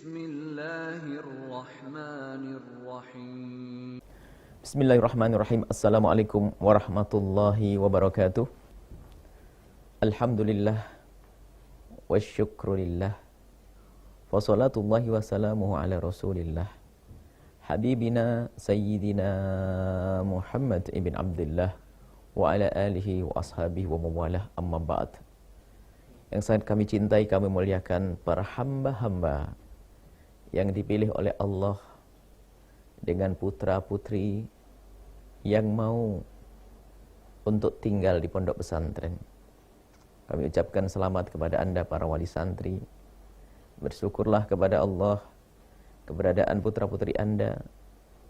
Bismillahirrahmanirrahim. Bismillahirrahmanirrahim. Assalamualaikum warahmatullahi wabarakatuh. Alhamdulillah wasyukrulillah wa salatullahi wa salamuhu ala rasulillah habibina sayyidina Muhammad ibn Abdullah wa ala alihi wa ashabihi wa mawalah, amma ba'd. Yang sangat kami cintai, kami muliakan para hamba-hamba yang dipilih oleh Allah dengan putra-putri yang mau untuk tinggal di pondok pesantren. Kami ucapkan selamat kepada Anda para wali santri. Bersyukurlah kepada Allah keberadaan putra-putri Anda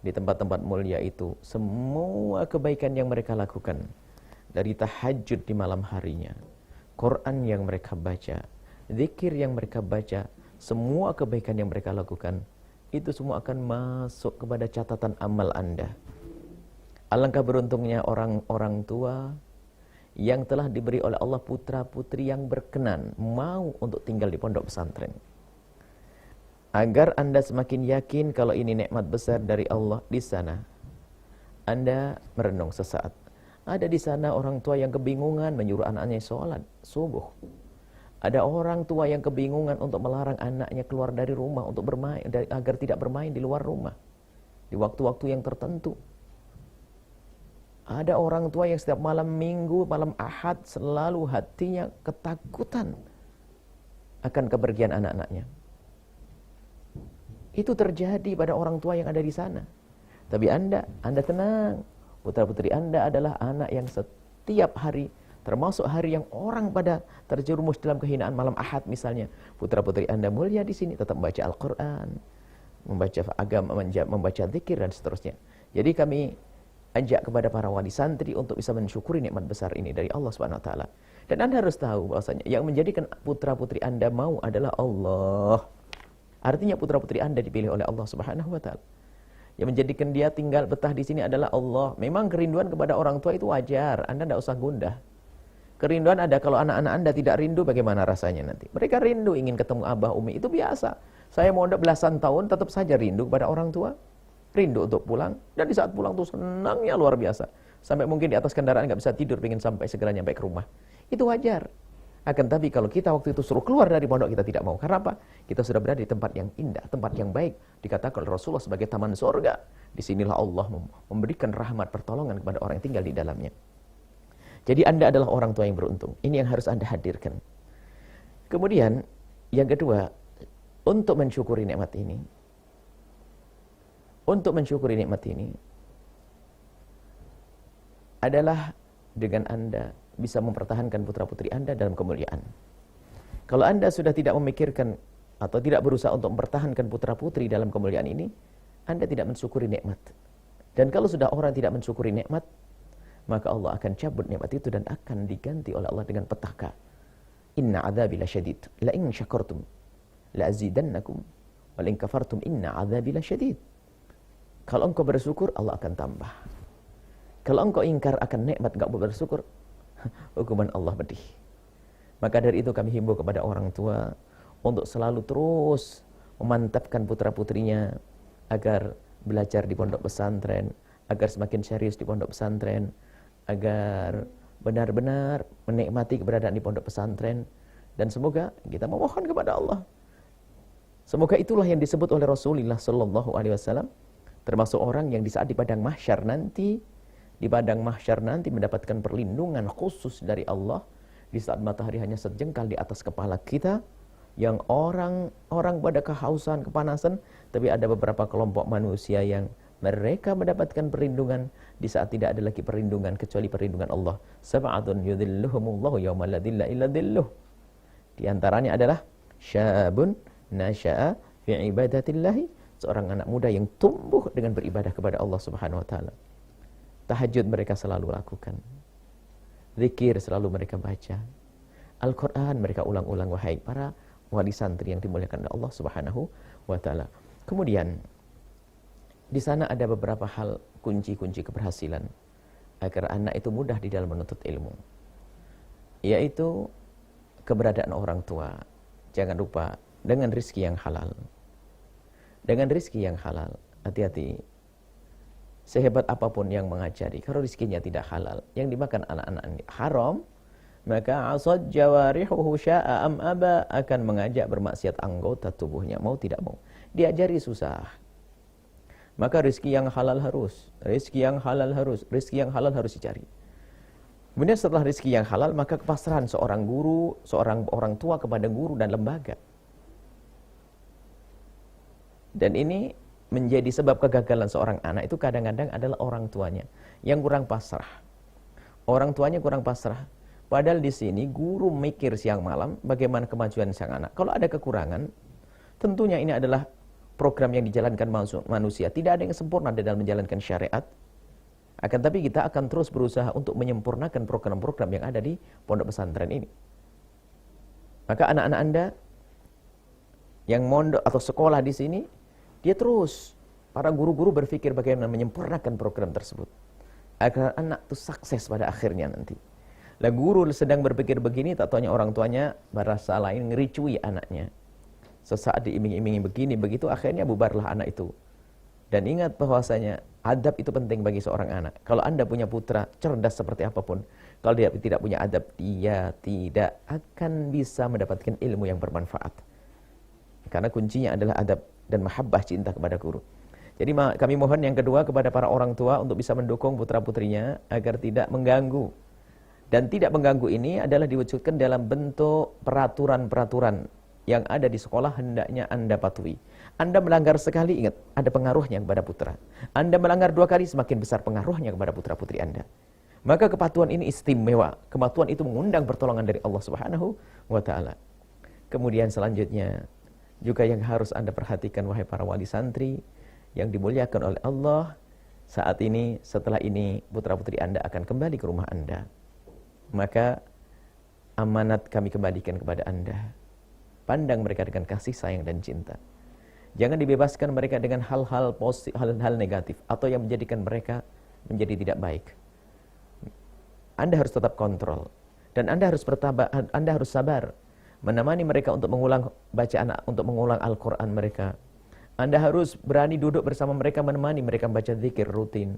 di tempat-tempat mulia itu. Semua kebaikan yang mereka lakukan, dari tahajud di malam harinya, Quran yang mereka baca, zikir yang mereka baca, semua kebaikan yang mereka lakukan, itu semua akan masuk kepada catatan amal Anda. Alangkah beruntungnya orang-orang tua yang telah diberi oleh Allah putra-putri yang berkenan mau untuk tinggal di pondok pesantren. Agar Anda semakin yakin kalau ini nikmat besar dari Allah di sana, Anda merenung sesaat. Ada di sana orang tua yang kebingungan menyuruh anaknya sholat subuh. Ada orang tua yang kebingungan untuk melarang anaknya keluar dari rumah untuk bermain, agar tidak bermain di luar rumah di waktu-waktu yang tertentu. Ada orang tua yang setiap malam minggu, malam ahad selalu hatinya ketakutan akan kepergian anak-anaknya. Itu terjadi pada orang tua yang ada di sana. Tapi Anda tenang. Putra-putri Anda adalah anak yang setiap hari, termasuk hari yang orang pada terjerumus dalam kehinaan malam ahad misalnya, putra-putri Anda mulia di sini tetap membaca Al-Quran, membaca agama, membaca zikir dan seterusnya. Jadi kami ajak kepada para wali santri untuk bisa mensyukuri nikmat besar ini dari Allah Subhanahu wa taala. Dan Anda harus tahu bahwasanya yang menjadikan putra-putri Anda mau adalah Allah. Artinya putra-putri Anda dipilih oleh Allah Subhanahu wa taala. Yang menjadikan dia tinggal betah di sini adalah Allah. Memang kerinduan kepada orang tua itu wajar, Anda tidak usah gundah. Kerinduan ada, kalau anak-anak Anda tidak rindu bagaimana rasanya nanti? Mereka rindu ingin ketemu abah umi, itu biasa. Saya mau belasan tahun tetap saja rindu kepada orang tua. Rindu untuk pulang, dan di saat pulang tuh senangnya luar biasa. Sampai mungkin di atas kendaraan nggak bisa tidur, pengen sampai segera nyampe ke rumah. Itu wajar. Akan tapi kalau kita waktu itu suruh keluar dari pondok, kita tidak mau. Karena apa? Kita sudah berada di tempat yang indah, tempat yang baik. Dikatakan oleh Rasulullah sebagai taman surga. Disinilah Allah memberikan rahmat pertolongan kepada orang yang tinggal di dalamnya. Jadi Anda adalah orang tua yang beruntung. Ini yang harus Anda hadirkan. Kemudian, yang kedua, untuk mensyukuri nikmat ini. Untuk mensyukuri nikmat ini adalah dengan Anda bisa mempertahankan putra-putri Anda dalam kemuliaan. Kalau Anda sudah tidak memikirkan atau tidak berusaha untuk mempertahankan putra-putri dalam kemuliaan ini, Anda tidak mensyukuri nikmat. Dan kalau sudah orang tidak mensyukuri nikmat, maka Allah akan cabut nikmat itu dan akan diganti oleh Allah dengan petaka. Inna adzabi lasyadid. La in syakartum la azidannakum wa la in kafartum inna adzabi lasyadid. Kalau engkau bersyukur, Allah akan tambah. Kalau engkau ingkar akan nikmat, enggak bersyukur, hukuman Allah pedih. Maka dari itu kami himbau kepada orang tua untuk selalu terus memantapkan putra-putrinya agar belajar di pondok pesantren, agar semakin serius di pondok pesantren, agar benar-benar menikmati keberadaan di pondok pesantren. Dan semoga kita memohon kepada Allah, semoga itulah yang disebut oleh Rasulullah sallallahu alaihi wasallam, termasuk orang yang di saat di padang mahsyar nanti, mendapatkan perlindungan khusus dari Allah di saat matahari hanya sejengkal di atas kepala kita, yang orang pada kehausan, kepanasan, tapi ada beberapa kelompok manusia yang mereka mendapatkan perlindungan di saat tidak ada lagi perlindungan kecuali perlindungan Allah. Sab'atun yudhilluhumullahu yawma la dhilla illa dhilluh. Di antaranya adalah syabun nasya'a fi ibadatillahi, seorang anak muda yang tumbuh dengan beribadah kepada Allah Subhanahu wa taala. Tahajud mereka selalu lakukan. Zikir selalu mereka baca. Al-Quran mereka ulang-ulang, wahai para wali santri yang dimuliakan oleh Allah Subhanahu wa taala. Kemudian di sana ada beberapa hal kunci-kunci keberhasilan agar anak itu mudah di dalam menuntut ilmu. Yaitu keberadaan orang tua. Jangan lupa dengan rizki yang halal. dengan rizki yang halal. Hati-hati. Sehebat apapun yang mengajari, kalau rizkinya tidak halal, yang dimakan anak-anak ini haram, maka asad jawarihuhu sya'a am aba, akan mengajak bermaksiat anggota tubuhnya, mau tidak mau. Diajari susah. Maka rizki yang halal harus, rizki yang halal harus, rizki yang halal harus dicari. Kemudian setelah rizki yang halal, maka kepasrahan seorang guru, seorang orang tua kepada guru dan lembaga. Dan ini menjadi sebab kegagalan seorang anak itu kadang-kadang adalah orang tuanya yang kurang pasrah. Orang tuanya kurang pasrah. Padahal di sini guru mikir siang malam bagaimana kemajuan sang anak. Kalau ada kekurangan, tentunya ini adalah program yang dijalankan manusia. Tidak ada yang sempurna dalam menjalankan syariat. Akan tapi kita akan terus berusaha untuk menyempurnakan program-program yang ada di pondok pesantren ini. Maka anak-anak Anda yang mondok atau sekolah di sini, dia terus, para guru-guru berpikir bagaimana menyempurnakan program tersebut. Agar anak itu sukses pada akhirnya nanti. Lah guru sedang berpikir begini, tak taunya orang tuanya merasa lain, ngericui anaknya. Sesaat diiming-imingi begini, begitu akhirnya bubarlah anak itu. Dan ingat bahwasanya adab itu penting bagi seorang anak. Kalau Anda punya putra cerdas seperti apapun, kalau dia tidak punya adab, dia tidak akan bisa mendapatkan ilmu yang bermanfaat. Karena kuncinya adalah adab dan mahabbah, cinta kepada guru. Jadi kami mohon yang kedua kepada para orang tua untuk bisa mendukung putra-putrinya agar tidak mengganggu. Dan tidak mengganggu ini adalah diwujudkan dalam bentuk peraturan-peraturan yang ada di sekolah, hendaknya Anda patuhi. Anda melanggar sekali, ingat, ada pengaruhnya kepada putra. Anda melanggar 2 kali, semakin besar pengaruhnya kepada putra-putri Anda. Maka kepatuhan ini istimewa. Kepatuhan itu mengundang pertolongan dari Allah Subhanahu wa ta'ala. Kemudian selanjutnya, juga yang harus Anda perhatikan, wahai para wali santri yang dimuliakan oleh Allah, saat ini, setelah ini, putra-putri Anda akan kembali ke rumah Anda. Maka amanat kami kembalikan kepada Anda. Pandang mereka dengan kasih sayang dan cinta. Jangan dibebaskan mereka dengan hal-hal positif, hal-hal negatif atau yang menjadikan mereka menjadi tidak baik. Anda harus tetap kontrol dan Anda harus bertabah, Anda harus sabar menemani mereka untuk mengulang bacaan, untuk mengulang Al-Qur'an mereka. Anda harus berani duduk bersama mereka, menemani mereka membaca zikir rutin.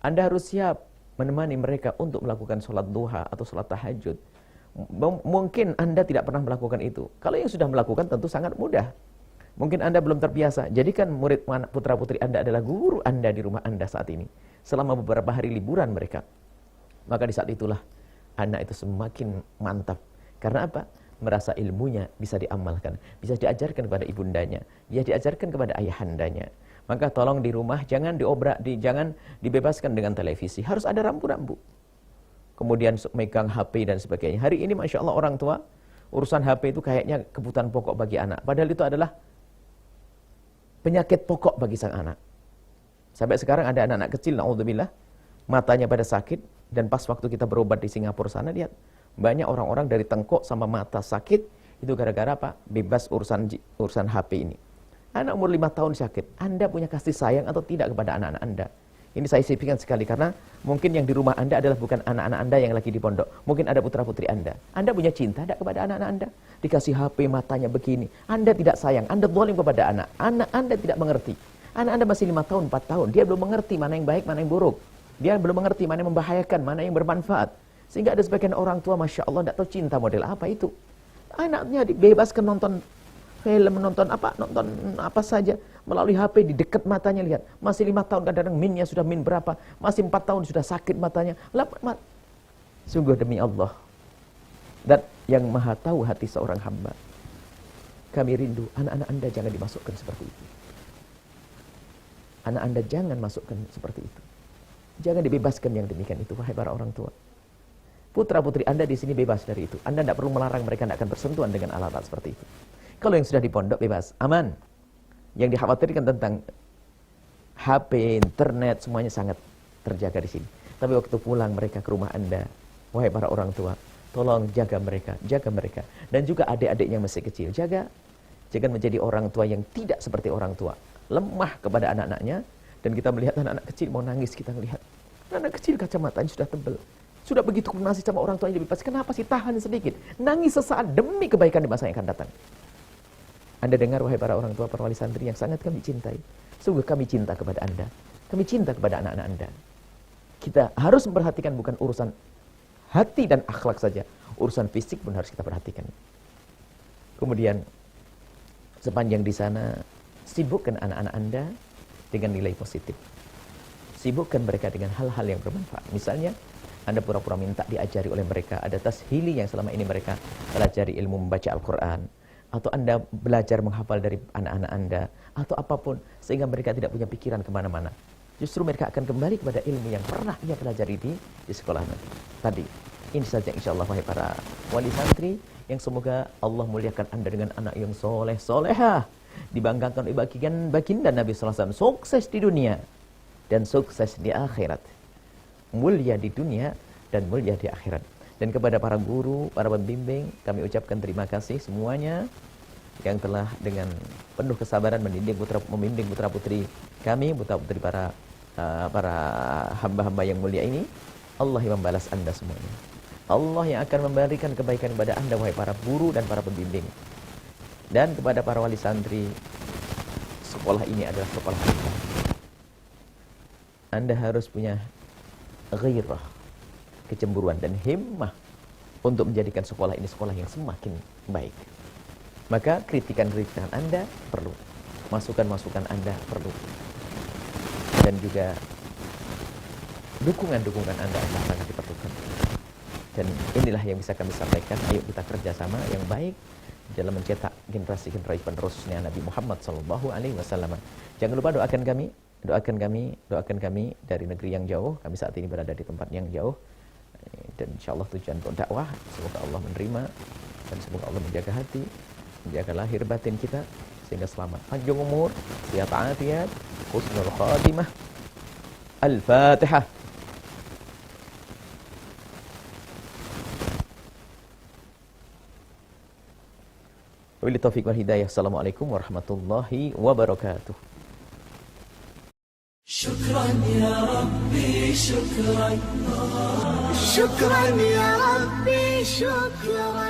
Anda harus siap menemani mereka untuk melakukan sholat duha atau sholat tahajud. Mungkin Anda tidak pernah melakukan itu. Kalau yang sudah melakukan tentu sangat mudah. Mungkin Anda belum terbiasa. Jadikan murid putra-putri Anda adalah guru Anda di rumah Anda saat ini. Selama beberapa hari liburan mereka. Maka di saat itulah anak itu semakin mantap. Karena apa? Merasa ilmunya bisa diamalkan. Bisa diajarkan kepada ibundanya. Dia diajarkan kepada ayahandanya. Maka tolong di rumah jangan jangan dibebaskan dengan televisi. Harus ada rambu-rambu. Kemudian megang HP dan sebagainya. Hari ini Masya Allah orang tua, urusan HP itu kayaknya kebutuhan pokok bagi anak. Padahal itu adalah penyakit pokok bagi sang anak. Sampai sekarang ada anak-anak kecil, na'udzubillah, matanya pada sakit. Dan pas waktu kita berobat di Singapura sana, lihat, banyak orang-orang dari tengkuk sama mata sakit. Itu gara-gara apa? Bebas urusan HP ini. Anak umur 5 tahun sakit. Anda punya kasih sayang atau tidak kepada anak-anak Anda? Ini saya signifikan sekali karena mungkin yang di rumah Anda adalah bukan anak-anak Anda yang lagi di pondok. Mungkin ada putra-putri Anda. Anda punya cinta tidak kepada anak-anak Anda? Dikasih HP matanya begini. Anda tidak sayang. Anda zalim kepada anak. Anak Anda tidak mengerti. Anak Anda masih 5 tahun, 4 tahun. Dia belum mengerti mana yang baik, mana yang buruk. Dia belum mengerti mana yang membahayakan, mana yang bermanfaat. Sehingga ada sebagian orang tua, Masya Allah, tidak tahu cinta model apa itu. Anaknya dibebaskan nonton film, nonton apa saja melalui HP di dekat matanya, lihat. Masih 5 tahun kadang-kadang minnya sudah min berapa, masih 4 tahun sudah sakit matanya. Sungguh demi Allah. Dan yang maha tahu hati seorang hamba. Kami rindu anak-anak Anda jangan dimasukkan seperti itu. Anak Anda jangan masukkan seperti itu. Jangan dibebaskan yang demikian itu, wahai para orang tua. Putra-putri Anda di sini bebas dari itu. Anda tidak perlu melarang mereka, tidak akan bersentuhan dengan alat-alat seperti itu. Kalau yang sudah di pondok bebas, aman. Yang dikhawatirkan tentang HP, internet, semuanya sangat terjaga di sini. Tapi waktu pulang mereka ke rumah Anda, wahai para orang tua, tolong jaga mereka. Dan juga adik-adik yang masih kecil, jaga. Jangan menjadi orang tua yang tidak seperti orang tua. Lemah kepada anak-anaknya. Dan kita melihat anak-anak kecil mau nangis, kita melihat. Anak kecil kacamatanya sudah tebal. Sudah begitu nangis sama orang tuanya dibebas. Kenapa sih? Tahan sedikit. Nangis sesaat demi kebaikan di masa yang akan datang. Anda dengar, wahai para orang tua, para wali santri yang sangat kami cintai. Sungguh kami cinta kepada Anda. Kami cinta kepada anak-anak Anda. Kita harus memperhatikan bukan urusan hati dan akhlak saja. Urusan fisik pun harus kita perhatikan. Kemudian, sepanjang di sana, sibukkan anak-anak Anda dengan nilai positif. Sibukkan mereka dengan hal-hal yang bermanfaat. Misalnya, Anda pura-pura minta diajari oleh mereka. Ada tashili yang selama ini mereka pelajari ilmu membaca Al-Quran. Atau Anda belajar menghafal dari anak-anak Anda. Atau apapun. Sehingga mereka tidak punya pikiran kemana-mana. Justru mereka akan kembali kepada ilmu yang pernah ia pelajari di sekolah tadi. Ini saja insya Allah, wahai para wali santri. Yang semoga Allah muliakan Anda dengan anak yang soleh, solehah. Dibanggakan oleh baginda Nabi SAW. Sukses di dunia. Dan sukses di akhirat. Mulia di dunia dan mulia di akhirat. Dan kepada para guru, para pembimbing, kami ucapkan terima kasih semuanya yang telah dengan penuh kesabaran membimbing putra putri kami, putra putri para hamba-hamba yang mulia ini. Allah yang membalas Anda semuanya. Allah yang akan memberikan kebaikan kepada Anda, wahai para guru dan para pembimbing. Dan kepada para wali santri, sekolah ini adalah sekolah Anda. Anda harus punya ghairah, kecemburuan dan himmah untuk menjadikan sekolah ini sekolah yang semakin baik. Maka kritikan-kritikan Anda perlu, masukan-masukan Anda perlu, dan juga dukungan-dukungan Anda sangat diperlukan. Dan inilah yang bisa kami sampaikan. Ayo kita kerjasama yang baik dalam mencetak generasi-generasi penerusnya Nabi Muhammad SAW. Jangan lupa doakan kami dari negeri yang jauh. Kami saat ini berada di tempat yang jauh. Dan insya Allah tujuan untuk dakwah. Semoga Allah menerima. Dan semoga Allah menjaga hati, menjaga lahir batin kita. Sehingga selamat. Panjang umur, sehat afiat, husnul khatimah. Al-Fatihah. Wabillahi taufiq wal hidayah. Assalamualaikum warahmatullahi wabarakatuh. شكرا يا ربي شكرا شكرا يا ربي شكرا